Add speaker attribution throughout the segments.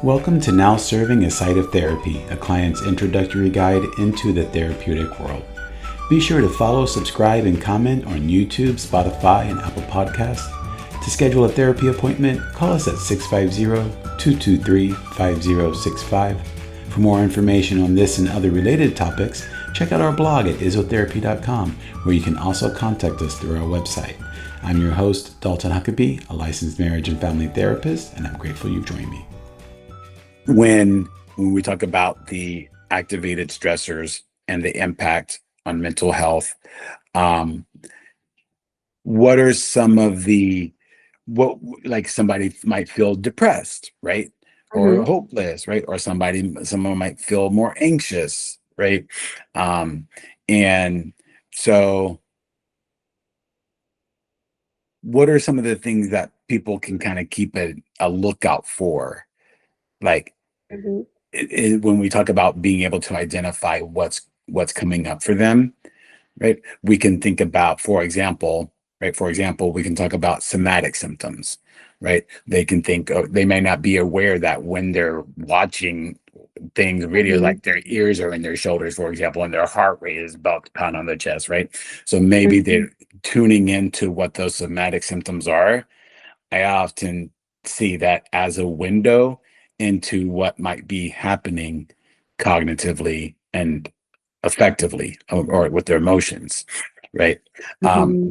Speaker 1: Welcome to Now Serving a Site of Therapy, a client's introductory guide into the therapeutic world. Be sure to follow, subscribe, and comment on YouTube, Spotify, and Apple Podcasts. To schedule a therapy appointment, call us at 650-223-5065. For more information on this and other related topics, check out our blog at isotherapy.com, where you can also contact us through our website. I'm your host, Dalton Huckabee, a licensed marriage and family therapist, and I'm grateful you've joined me. When we talk about the activated stressors and the impact on mental health, what are some of like somebody might feel depressed, right? Or hopeless, right? Or someone might feel more anxious, right? And so what are some of the things that people can kind of keep a lookout for? Like when we talk about being able to identify what's coming up for them, right? We can think about, for example, we can talk about somatic symptoms, right? They may not be aware that when they're watching things, videos, like their ears are in their shoulders, for example, and their heart rate is about to pound on their chest, right? So maybe they're tuning into what those somatic symptoms are. I often see that as a window into what might be happening cognitively and effectively, or with their emotions, right?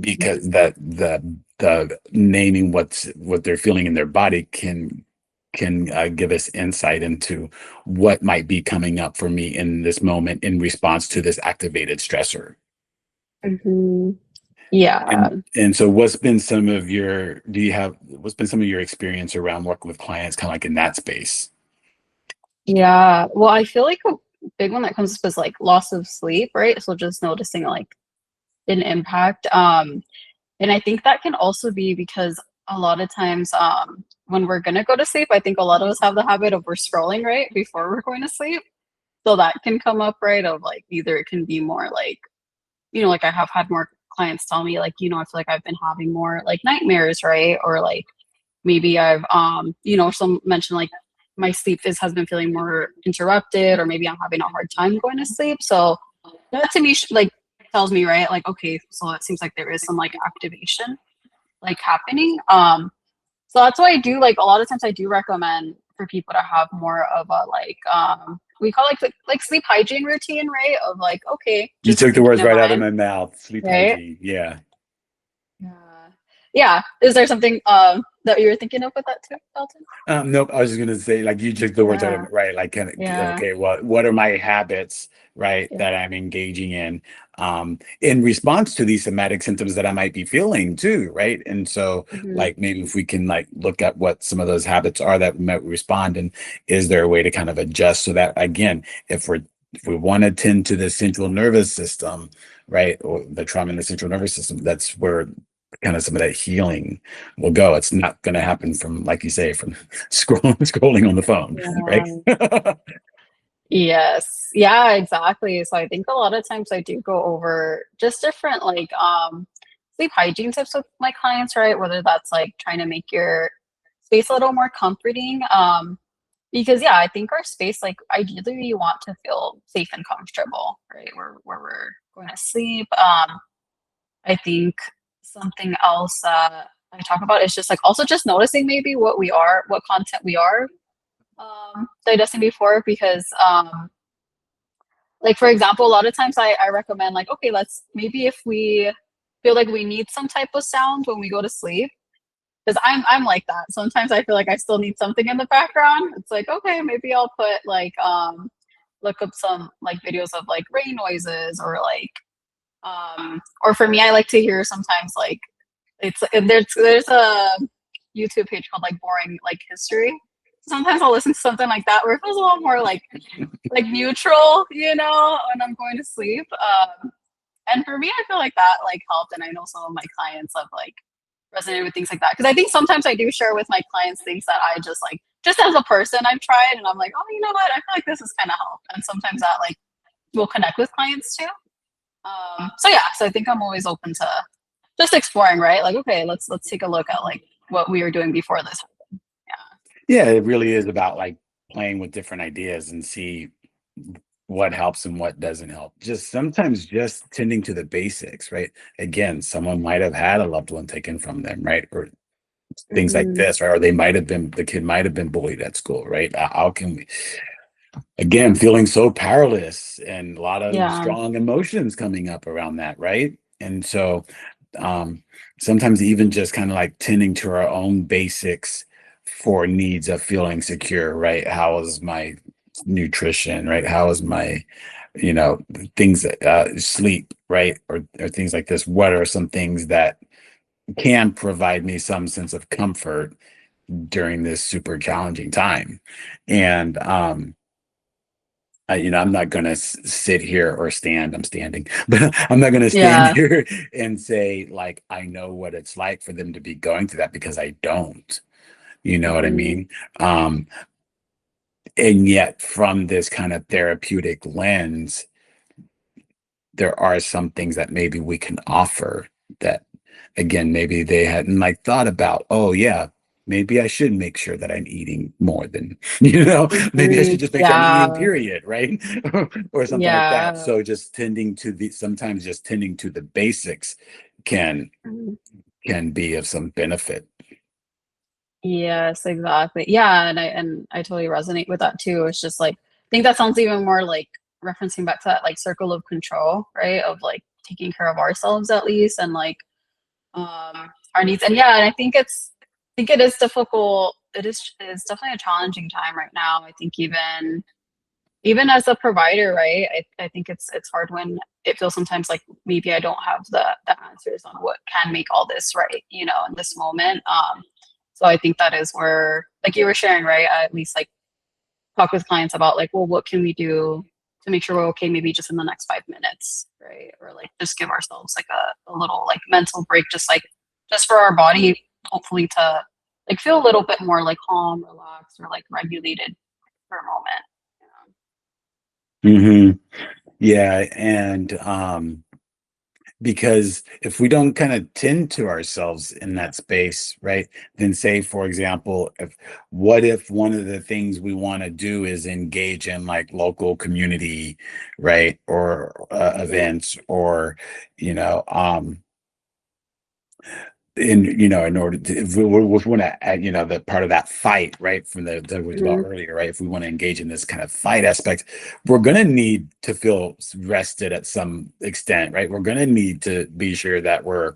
Speaker 1: Because the naming what they're feeling in their body can give us insight into what might be coming up for me in this moment in response to this activated stressor.
Speaker 2: Yeah.
Speaker 1: And so what's been some of your experience around working with clients kind of like in that space?
Speaker 2: Yeah. Well, I feel like a big one that comes up is like loss of sleep, right? So just noticing like an impact. And I think that can also be because a lot of times when we're gonna go to sleep, I think a lot of us have the habit of we're scrolling right before we're going to sleep. So that can come up, right? Of like either it can be more like, like I have had more clients tell me like, I feel like I've been having more like nightmares, right? Or like maybe I've some mention like my has been feeling more interrupted, or maybe I'm having a hard time going to sleep. So that to me like tells me, right, like, okay, so it seems like there is some like activation like happening. So that's why I do like a lot of times I do recommend for people to have more of a like we call like sleep hygiene routine, right? Of like, okay,
Speaker 1: You
Speaker 2: just
Speaker 1: took the
Speaker 2: keeping
Speaker 1: words
Speaker 2: in
Speaker 1: right out of
Speaker 2: mind,
Speaker 1: my mouth. Sleep
Speaker 2: right?
Speaker 1: hygiene. Yeah.
Speaker 2: Yeah. Yeah. Is there something that you were thinking of with that too, Elton?
Speaker 1: Nope. I was just gonna say, like, you took the words out of
Speaker 2: Yeah.
Speaker 1: it, right. Like, kind of,
Speaker 2: Yeah.
Speaker 1: okay, what are my habits, right,
Speaker 2: Yeah.
Speaker 1: that I'm engaging in response to these somatic symptoms that I might be feeling too, right? And so,
Speaker 2: hmm
Speaker 1: like, maybe if we can like look at what some of those habits are that we might respond, and is there a way to kind of adjust so that, again, if we want to tend to the central nervous system, right, or the trauma in the central nervous system, that's where kind of some of that healing will go. It's not going to happen from, like you say, from scrolling on the phone, right?
Speaker 2: Yeah. Yes. Yeah, exactly. So I think a lot of times I do go over just different like sleep hygiene tips with my clients, right? Whether that's like trying to make your space a little more comforting. Because yeah, I think our space, like ideally we want to feel safe and comfortable, right? Where we're going to sleep. I think something else that I talk about is just like also just noticing maybe what content we are digesting before, because like for example, a lot of times I recommend like, okay, let's maybe if we feel like we need some type of sound when we go to sleep, because I'm like that. Sometimes I feel like I still need something in the background. It's like, okay, maybe I'll put like look up some like videos of like rain noises, or for me I like to hear sometimes like there's a YouTube page called like Boring Like History. Sometimes I'll listen to something like that where it feels a little more like neutral, when I'm going to sleep. And for me, I feel like that like helped, and I know some of my clients have like resonated with things like that, because I think sometimes I do share with my clients things that I just as a person I've tried, and I'm like, oh, you know what, I feel like this is kind of helped, and sometimes that like will connect with clients too. So yeah, so I think I'm always open to just exploring, right? Like, okay, let's take a look at like what we were doing before this happened.
Speaker 1: Yeah, it really is about like playing with different ideas and see what helps and what doesn't help. Just sometimes just tending to the basics, right? Again, someone might have had a loved one taken from them, right? Or things like
Speaker 2: Mhm.
Speaker 1: this, right? Or they might have been, the kid might have been bullied at school, right? How can we, again, feeling so powerless and a lot of
Speaker 2: Yeah.
Speaker 1: strong emotions coming up around that, right? And so um, sometimes even just kind of like tending to our own basics for needs of feeling secure, right? How is my nutrition, right? How is my, you know, things that sleep, right? Or things like this. What are some things that can provide me some sense of comfort during this super challenging time? And I'm not going to sit here or stand. I'm standing, but I'm not going to stand
Speaker 2: Yeah.
Speaker 1: here and say, like, I know what it's like for them to be going through that because I don't. You know what I
Speaker 2: Mhm.
Speaker 1: mean? Um, and yet, from this kind of therapeutic lens, there are some things that maybe we can offer that, again, maybe they hadn't like thought about. Oh, yeah, maybe I should make sure that I'm eating more than, maybe I should
Speaker 2: Mhm.
Speaker 1: just make sure I'm eating,
Speaker 2: Yeah.
Speaker 1: period, right? Or something like that.
Speaker 2: Yeah.
Speaker 1: So just tending to the, sometimes just tending to the basics can
Speaker 2: Mhm.
Speaker 1: can be of some benefit.
Speaker 2: Yes, exactly. Yeah, and I totally resonate with that too. It's just like I think that sounds even more like referencing back to that like circle of control, right? Of like taking care of ourselves at least and like our needs. And yeah, and I think it is difficult. It is definitely a challenging time right now. I think even as a provider, right? I think it's hard when it feels sometimes like maybe I don't have the answers on what can make all this right, in this moment. So I think that is where, like you were sharing, right? I at least like talk with clients about like, well, what can we do to make sure we're okay, maybe just in the next 5 minutes, right? Or like just give ourselves like a little like mental break, just for our body, hopefully to like feel a little bit more like calm, relaxed, or like regulated for a moment.
Speaker 1: Hmm. Yeah, and because if we don't kind of tend to ourselves in that space, right, then say for example, if what if one of the things we want to do is engage in like local community, right, or
Speaker 2: Mhm.
Speaker 1: events, or you know um in order to, if we want to add, the part of that fight, right, from the that we talked about
Speaker 2: Mhm.
Speaker 1: earlier, right, if we want to engage in this kind of fight aspect, we're going to need to feel rested at some extent, right? We're going to need to be sure that we're,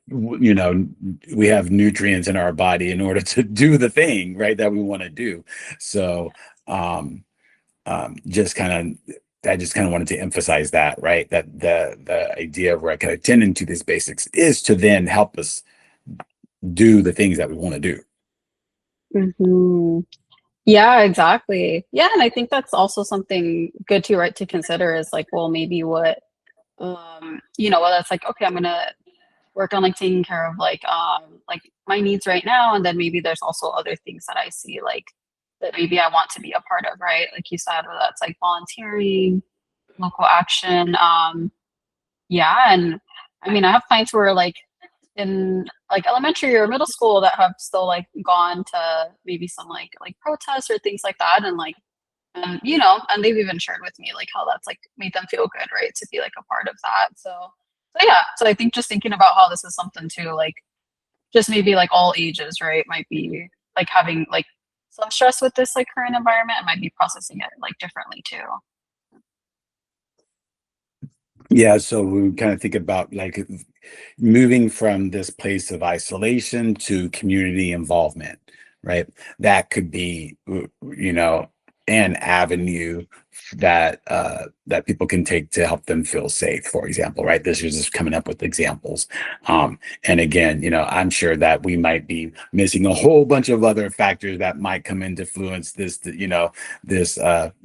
Speaker 1: you know we have nutrients in our body in order to do the thing, right, that we want to do. So um just kind of, I just kind of wanted to emphasize that, right, that the idea of where I kind of tending to these basics is to then help us do the things that we want to do.
Speaker 2: Mhm. Yeah, exactly. Yeah, and I think that's also something good too, right, to consider is like, well, maybe whether it's like, okay, I'm gonna work on like taking care of like my needs right now, and then maybe there's also other things that I see like that maybe I want to be a part of, right? Like you said, whether that's like volunteering, local action. Yeah, and I mean, I have clients who are like in like elementary or middle school that have still like gone to maybe some like protests or things like that, and like and they've even shared with me like how that's like made them feel good, right, to be like a part of that. So yeah, so I think just thinking about how this is something too, like just maybe like all ages, right, might be like having like some stress with this like current environment and might be processing it like differently too.
Speaker 1: Yeah, so we kind of think about like moving from this place of isolation to community involvement, right? That could be, an avenue that people can take to help them feel safe, for example, right? This is just coming up with examples. And again, I'm sure that we might be missing a whole bunch of other factors that might come into influence this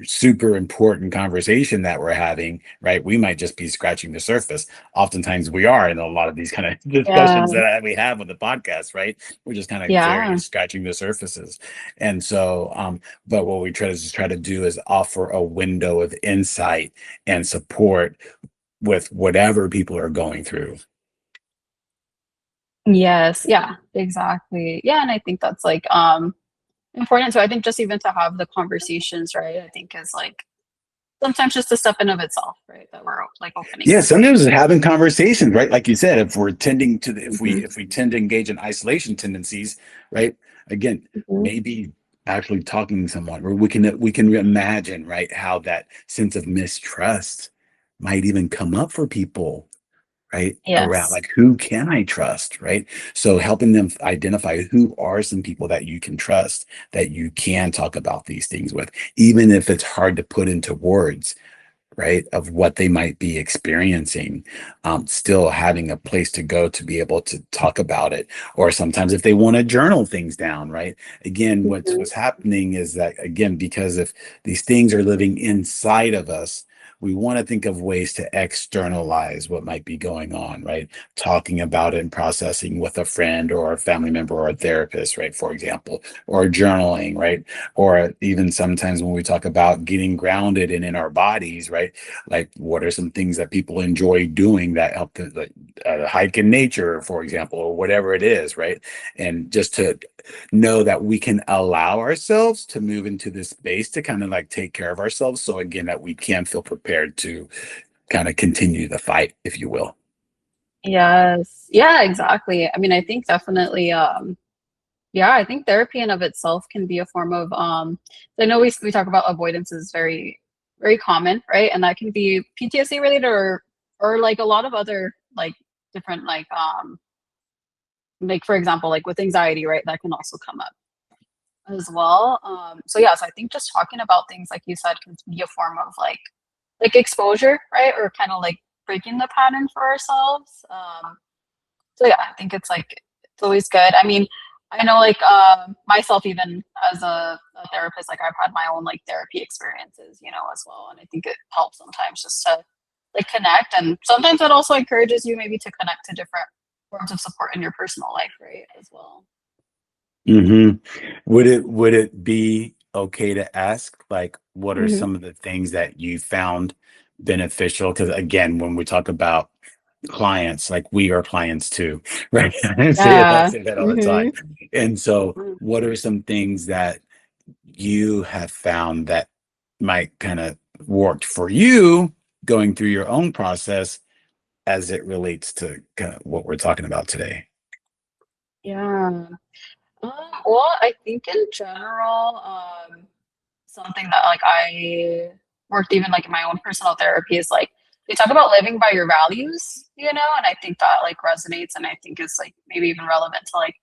Speaker 1: super important conversation that we're having, right? We might just be scratching the surface. Oftentimes we are in a lot of these kind of
Speaker 2: Yeah.
Speaker 1: discussions that we have on the podcast, right? We're just kind of very
Speaker 2: Yeah.
Speaker 1: scratching the surfaces. And so, but what we try to do is offer a window of insight and support with whatever people are going through.
Speaker 2: Yes. Yeah, exactly. Yeah, and I think that's like important. So I think just even to have the conversations, right? I think is like sometimes just a step in of itself, right? That we're like opening
Speaker 1: Yeah,
Speaker 2: up.
Speaker 1: sometimes it's having conversations, right? Like you said, if we're tending to the,
Speaker 2: Hmm.
Speaker 1: if we tend to engage in isolation tendencies, right? Again,
Speaker 2: Hmm.
Speaker 1: maybe actually talking to someone where we can imagine, right, how that sense of mistrust might even come up for people, right? Around
Speaker 2: Yes.
Speaker 1: like who can I trust, right? So helping them identify who are some people that you can trust, that you can talk about these things with, even if it's hard to put into words, right, of what they might be experiencing, still having a place to go to be able to talk about it. Or sometimes if they want to journal things down, right? Again, what's
Speaker 2: Hmm.
Speaker 1: happening is that, again, because if these things are living inside of us, we want to think of ways to externalize what might be going on, right? Talking about it and processing with a friend or a family member or a therapist, right? For example, or journaling, right? Or even sometimes when we talk about getting grounded and in our bodies, right? Like, what are some things that people enjoy doing that help to, like, hike in nature, for example, or whatever it is, right? And just to know that we can allow ourselves to move into this space to kind of like take care of ourselves. So again, that we can feel prepared to kind of continue the fight, if you will.
Speaker 2: Yes. Yeah, exactly. I mean, I think definitely yeah, I think therapy in of itself can be a form of I know we talk about avoidance is very common, right? And that can be PTSD related or like a lot of other like different like for example, like with anxiety, right? That can also come up as well. So yeah, so I think just talking about things like you said can be a form of like exposure, right? Or kind of like breaking the pattern for ourselves. So yeah, I think it's like it's always good. I mean, I know like myself even as a therapist, like I've had my own like therapy experiences, as well. And I think it helps sometimes just to like connect. And sometimes it also encourages you maybe to connect to different forms of support in your personal life, right? As well.
Speaker 1: Hmm. Would it be okay to ask, like, what are
Speaker 2: Hmm.
Speaker 1: some of the things that you found beneficial? Because again, when we talk about clients, like, we are clients too, right? I
Speaker 2: Yeah.
Speaker 1: say that all the time.
Speaker 2: Hmm.
Speaker 1: And so, what are some things that you have found that might kind of worked for you going through your own process as it relates to kind of what we're talking about today?
Speaker 2: Yeah. Well, I think in general, something that like I worked even like in my own personal therapy is like they talk about living by your values, and I think that like resonates and I think is like maybe even relevant to like,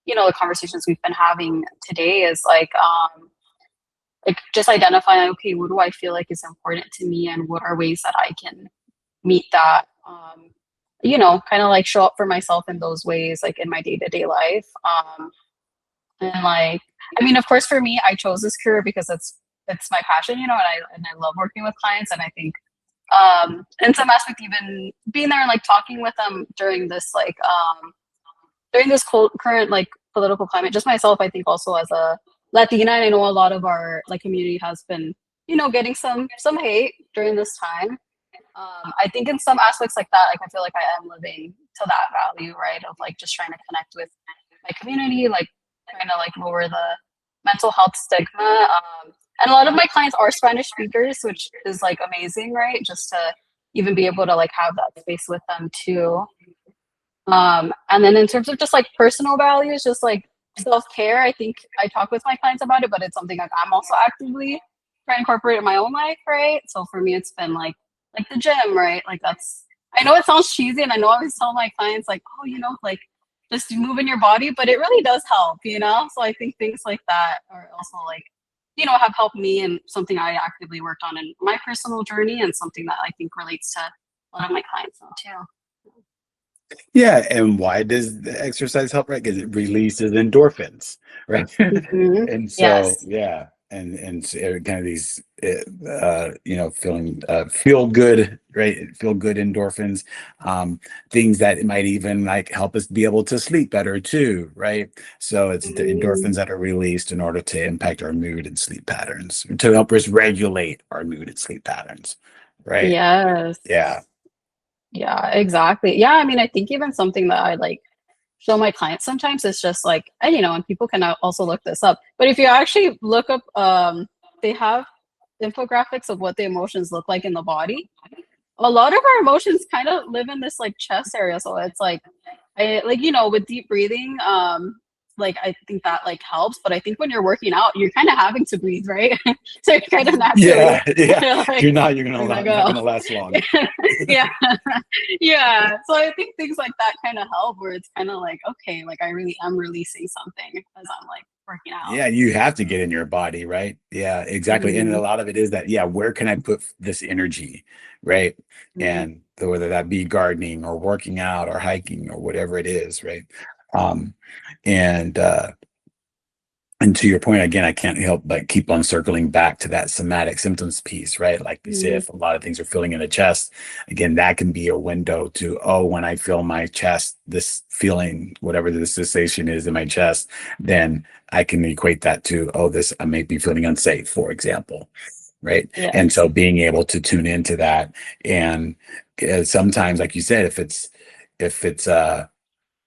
Speaker 2: the conversations we've been having today is like just identifying, okay, what do I feel like is important to me and what are ways that I can meet that, kind of like show up for myself in those ways, like in my day-to-day life. And like, I mean, of course, for me, I chose this career because it's my passion, and I love working with clients. And I think, in some aspect, even being there and like talking with them during this current like political climate, just myself, I think also as a Latina, and I know a lot of our like community has been, getting some hate during this time. I think in some aspects like that, like I feel like I am living to that value, right? Of like just trying to connect with my community, like trying to like lower the mental health stigma. And a lot of my clients are Spanish speakers, which is like amazing, right? Just to even be able to like have that space with them too. And then in terms of just like personal values, just like self care, I think I talk with my clients about it, but it's something like I'm also actively trying to incorporate in my own life, right? So for me, it's been like the gym, right? Like that's I know it sounds cheesy, and I know I always tell my clients like, oh, like just moving your body, but it really does help. So I think things like that are also like, have helped me and something I actively worked on in my personal journey and something that I think relates to a lot of my clients now too.
Speaker 1: Yeah, and why does the exercise help? Right, because it releases endorphins, right?
Speaker 2: Hmm.
Speaker 1: And so,
Speaker 2: Yes.
Speaker 1: yeah, and so kind of these, feeling feel good, right? Feel good endorphins, things that might even like help us be able to sleep better too, right? So it's the
Speaker 2: Mhm.
Speaker 1: endorphins that are released in order to impact our mood and sleep patterns, to help us regulate our mood and sleep patterns, right?
Speaker 2: Yes.
Speaker 1: Yeah.
Speaker 2: Yeah, exactly. Yeah, I mean, I think even something that I like show my clients sometimes is just like, and and people can also look this up, but if you actually look up, they have infographics of what the emotions look like in the body. A lot of our emotions kind of live in this like chest area, so it's like, I like, with deep breathing, like I think that like helps, but I think when you're working out, you're kind of having to breathe, right? So you're kind of naturally
Speaker 1: Yeah, yeah.
Speaker 2: you're like,
Speaker 1: Not
Speaker 2: oh,
Speaker 1: gonna last long.
Speaker 2: yeah, yeah. So I think things like that kind of help, where it's kind of like, okay, like I really am releasing something as I'm like working out.
Speaker 1: Yeah, you have to get in your body, right? Yeah, exactly. And a
Speaker 2: Hmm.
Speaker 1: lot of it is that, yeah, where can I put this energy, right?
Speaker 2: Hmm.
Speaker 1: And whether that be gardening or working out or hiking or whatever it is, right? Um, and and to your point, again, I can't help but keep on circling back to that somatic symptoms piece, right? Like we say,
Speaker 2: Hmm.
Speaker 1: if a lot of things are feeling in the chest, again, that can be a window to, oh, when I feel my chest, this feeling, whatever the sensation is in my chest, then I can equate that to, oh, this, I may be feeling unsafe, for example, right? And
Speaker 2: Yes.
Speaker 1: so being able to tune into that, and sometimes, like you said, if it's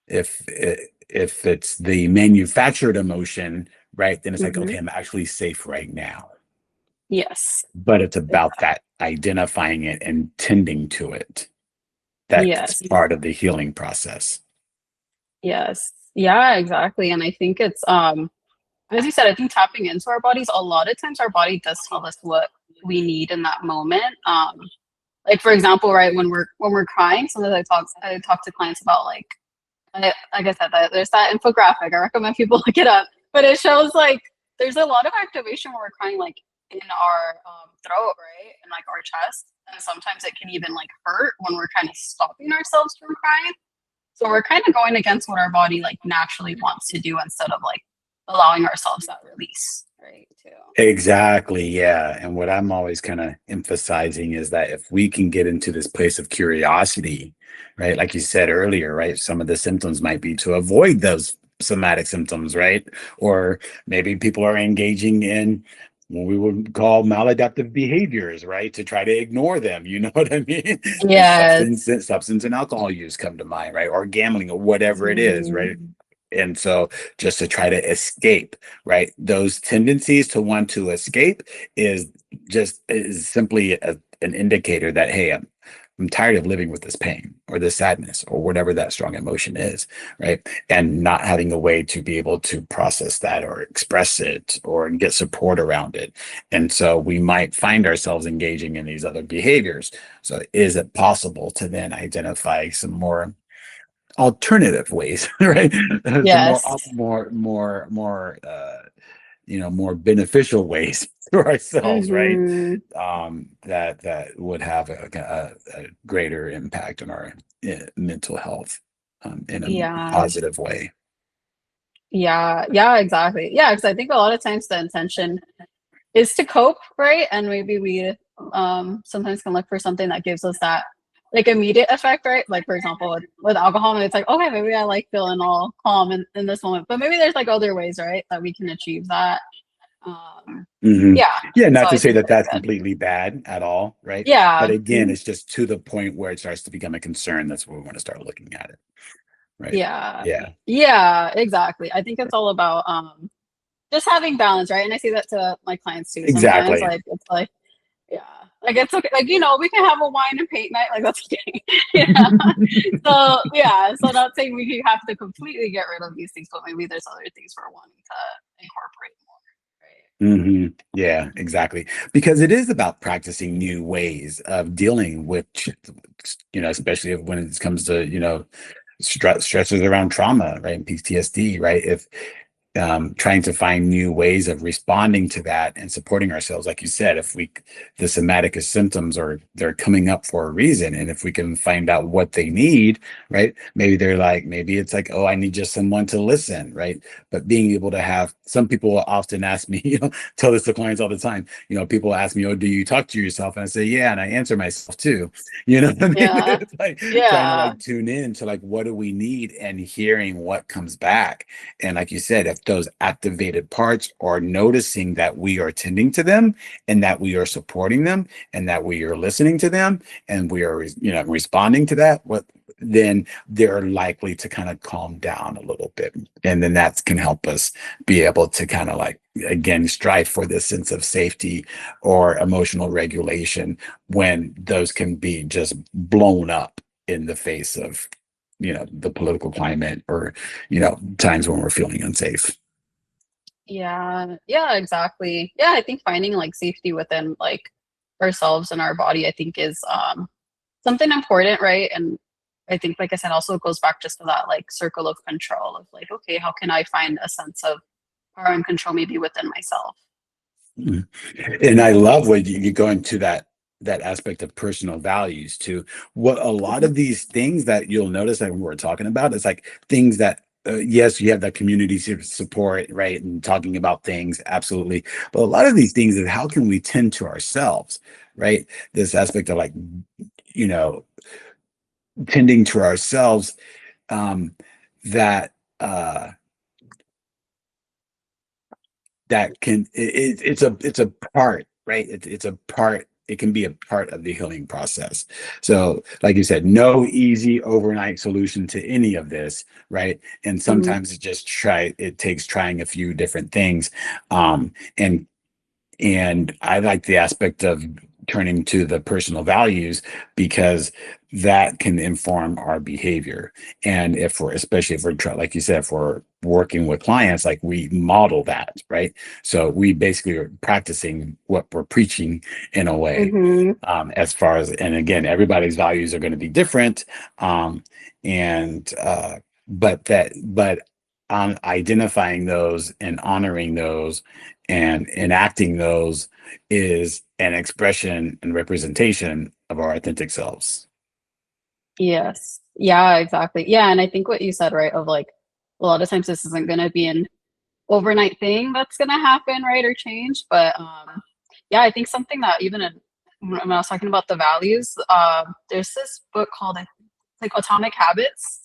Speaker 1: if it's the manufactured emotion, right, then it's like,
Speaker 2: Hmm.
Speaker 1: okay, I'm actually safe right now.
Speaker 2: Yes.
Speaker 1: But it's about
Speaker 2: Exactly.
Speaker 1: that identifying it and tending to it. That's
Speaker 2: Yes.
Speaker 1: part of the healing process.
Speaker 2: Yes. Yeah, exactly. And I think it's as you said, I think tapping into our bodies, a lot of times our body does tell us what we need in that moment. Like for example, right, when we're crying, sometimes I talk to clients about like I said, that there's that infographic. I recommend people look it up. But it shows like there's a lot of activation when we're crying, like in our throat, right, and like our chest, and sometimes it can even like hurt when we're kind of stopping ourselves from crying. So we're kind of going against what our body like naturally wants to do instead of like allowing ourselves that release, right? Too.
Speaker 1: Exactly. Yeah. And what I'm always kind of emphasizing is that if we can get into this place of curiosity, right? Like you said earlier, right? Some of the symptoms might be to avoid those somatic symptoms, right? Or maybe people are engaging in what we would call maladaptive behaviors, right? To try to ignore them. You know what I mean? And
Speaker 2: Yes.
Speaker 1: substance and alcohol use come to mind, right? Or gambling or whatever it is, right?
Speaker 2: Mhm.
Speaker 1: And so just to try to escape, right? Those tendencies to want to escape is is simply an indicator that, hey, I'm tired of living with this pain or this sadness or whatever that strong emotion is, right? And not having a way to be able to process that or express it or get support around it. And so we might find ourselves engaging in these other behaviors. So is it possible to then identify some more alternative ways, right? Some more,
Speaker 2: Yes.
Speaker 1: more beneficial ways for ourselves, right?
Speaker 2: Hmm.
Speaker 1: That would have a greater impact on our mental health in a
Speaker 2: Yeah.
Speaker 1: positive way.
Speaker 2: Yeah. Yeah. Exactly. Yeah. Because I think a lot of times the intention is to cope, right? And maybe we sometimes can look for something that gives us that like immediate effect, right? Like for example, with alcohol, it's like, okay, maybe I like feeling all calm in this moment, but maybe there's like other ways, right, that we can achieve that. Um,
Speaker 1: Hmm.
Speaker 2: yeah.
Speaker 1: Yeah,
Speaker 2: So
Speaker 1: not to
Speaker 2: I
Speaker 1: say
Speaker 2: think
Speaker 1: that
Speaker 2: that's
Speaker 1: that's
Speaker 2: good.
Speaker 1: completely bad at all, right? But
Speaker 2: Yeah.
Speaker 1: again,
Speaker 2: Mhm.
Speaker 1: it's just to the point where it starts to become a concern. That's where we want to start looking at it, right?
Speaker 2: Yeah.
Speaker 1: Yeah,
Speaker 2: Yeah, exactly. I think it's all about just having balance, right? And I say that to my clients too. Sometimes
Speaker 1: exactly.
Speaker 2: like it's like, yeah, like it's okay. Like, we can have a wine and paint night. Like that's okay. So yeah. So not saying we have to completely get rid of these things, but maybe there's other things we're wanting to incorporate more.
Speaker 1: Hmm. Yeah, exactly. Because it is about practicing new ways of dealing with, especially when it comes to, stresses around trauma, right? And PTSD, right? If trying to find new ways of responding to that and supporting ourselves. Like you said, if the somatic symptoms are they're coming up for a reason, and if we can find out what they need, right? Maybe it's like, oh, I need just someone to listen, right? But being able to have some people will often ask me, tell this to clients all the time. People ask me, oh, do you talk to yourself? And I say, yeah, and I answer myself too. You know what I mean?
Speaker 2: Yeah.
Speaker 1: It's like trying to
Speaker 2: Yeah.
Speaker 1: like tune in to like what do we need and hearing what comes back. And like you said, if if those activated parts are noticing that we are tending to them and that we are supporting them and that we are listening to them and we are, responding to that, then they're likely to kind of calm down a little bit. And then that can help us be able to kind of like, again, strive for this sense of safety or emotional regulation when those can be just blown up in the face of, the political climate or, times when we're feeling unsafe.
Speaker 2: Yeah, yeah, exactly. Yeah, I think finding like safety within like ourselves and our body, I think is something important, right? And I think, like I said, also it goes back just to that like circle of control of like, okay, how can I find a sense of power and control maybe within myself?
Speaker 1: Mhm. And I love when you go into that aspect of personal values too. What a lot
Speaker 2: Mhm,
Speaker 1: of these things that you'll notice that we're talking about is like things that yes, you have that community support, right? And talking about things, absolutely. But a lot of these things is how can we tend to ourselves, right? This aspect of like, you know, tending to ourselves, um, that that can it's a part, right? It's a part. It can be a part of the healing process. So like you said, no easy overnight solution to any of this, right? And
Speaker 2: mhm,
Speaker 1: sometimes it takes trying a few different things, um and I like the aspect of turning to the personal values because that can inform our behavior. And if we're, especially if we're, like you said, if we're working with clients, like we model that, right? So we basically are practicing what we're preaching in a way.
Speaker 2: mhm.
Speaker 1: As far as, and again, everybody's values are going to be different. Um, and, but on identifying those and honoring those and enacting those is an expression and representation of our authentic selves.
Speaker 2: Yes. Yeah, exactly. Yeah, and I think what you said, right, of like a lot of times this isn't gonna be an overnight thing that's gonna happen, right, or change. But yeah, I think something that even when I was talking about the values, there's this book called like Atomic Habits.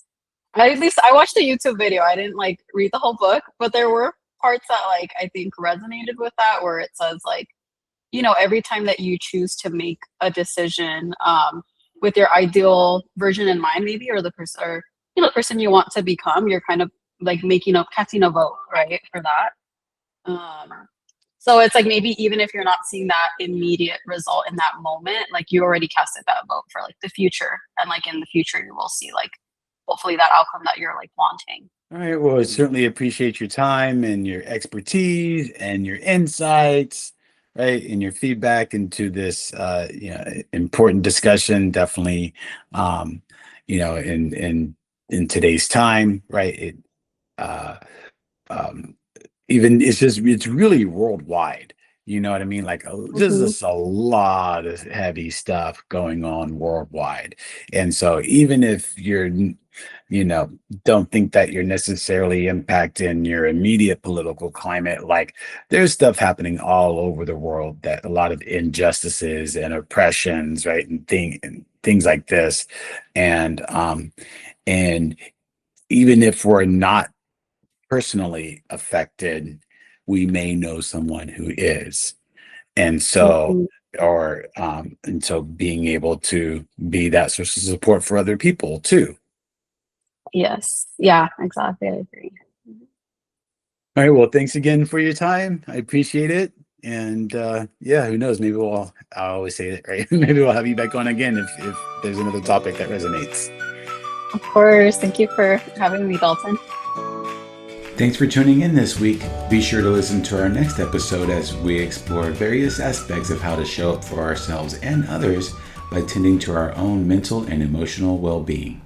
Speaker 2: At least I watched a YouTube video. I didn't like read the whole book, but there were parts that like I think resonated with that where it says like, every time that you choose to make a decision with your ideal version in mind, maybe, or the person or the person you want to become, you're kind of like casting a vote, right, for that. So it's like maybe even if you're not seeing that immediate result in that moment, like you already casted that vote for like the future. And like in the future you will see like hopefully that outcome that you're like wanting.
Speaker 1: All right. Well, I certainly appreciate your time and your expertise and your insights, right, and your feedback into this, important discussion. Definitely, um, in today's time, right? Uh, um, Even it's really worldwide. You know what I mean? Like there's
Speaker 2: Hmm.
Speaker 1: just a lot of heavy stuff going on worldwide. And so even if you know, don't think that you're necessarily impacting your immediate political climate, like there's stuff happening all over the world, that a lot of injustices and oppressions, right? And things like this. And even if we're not personally affected, we may know someone who is. And so,
Speaker 2: Hmm.
Speaker 1: and so being able to be that source of support for other people too.
Speaker 2: Yes. Yeah, exactly. I agree.
Speaker 1: All right. Well, thanks again for your time. I appreciate it. And yeah, who knows? Maybe I always say it, right? Maybe we'll have you back on again if there's another topic that resonates.
Speaker 2: Of course. Thank you for having me, Dalton.
Speaker 1: Thanks for tuning in this week. Be sure to listen to our next episode as we explore various aspects of how to show up for ourselves and others by tending to our own mental and emotional well being.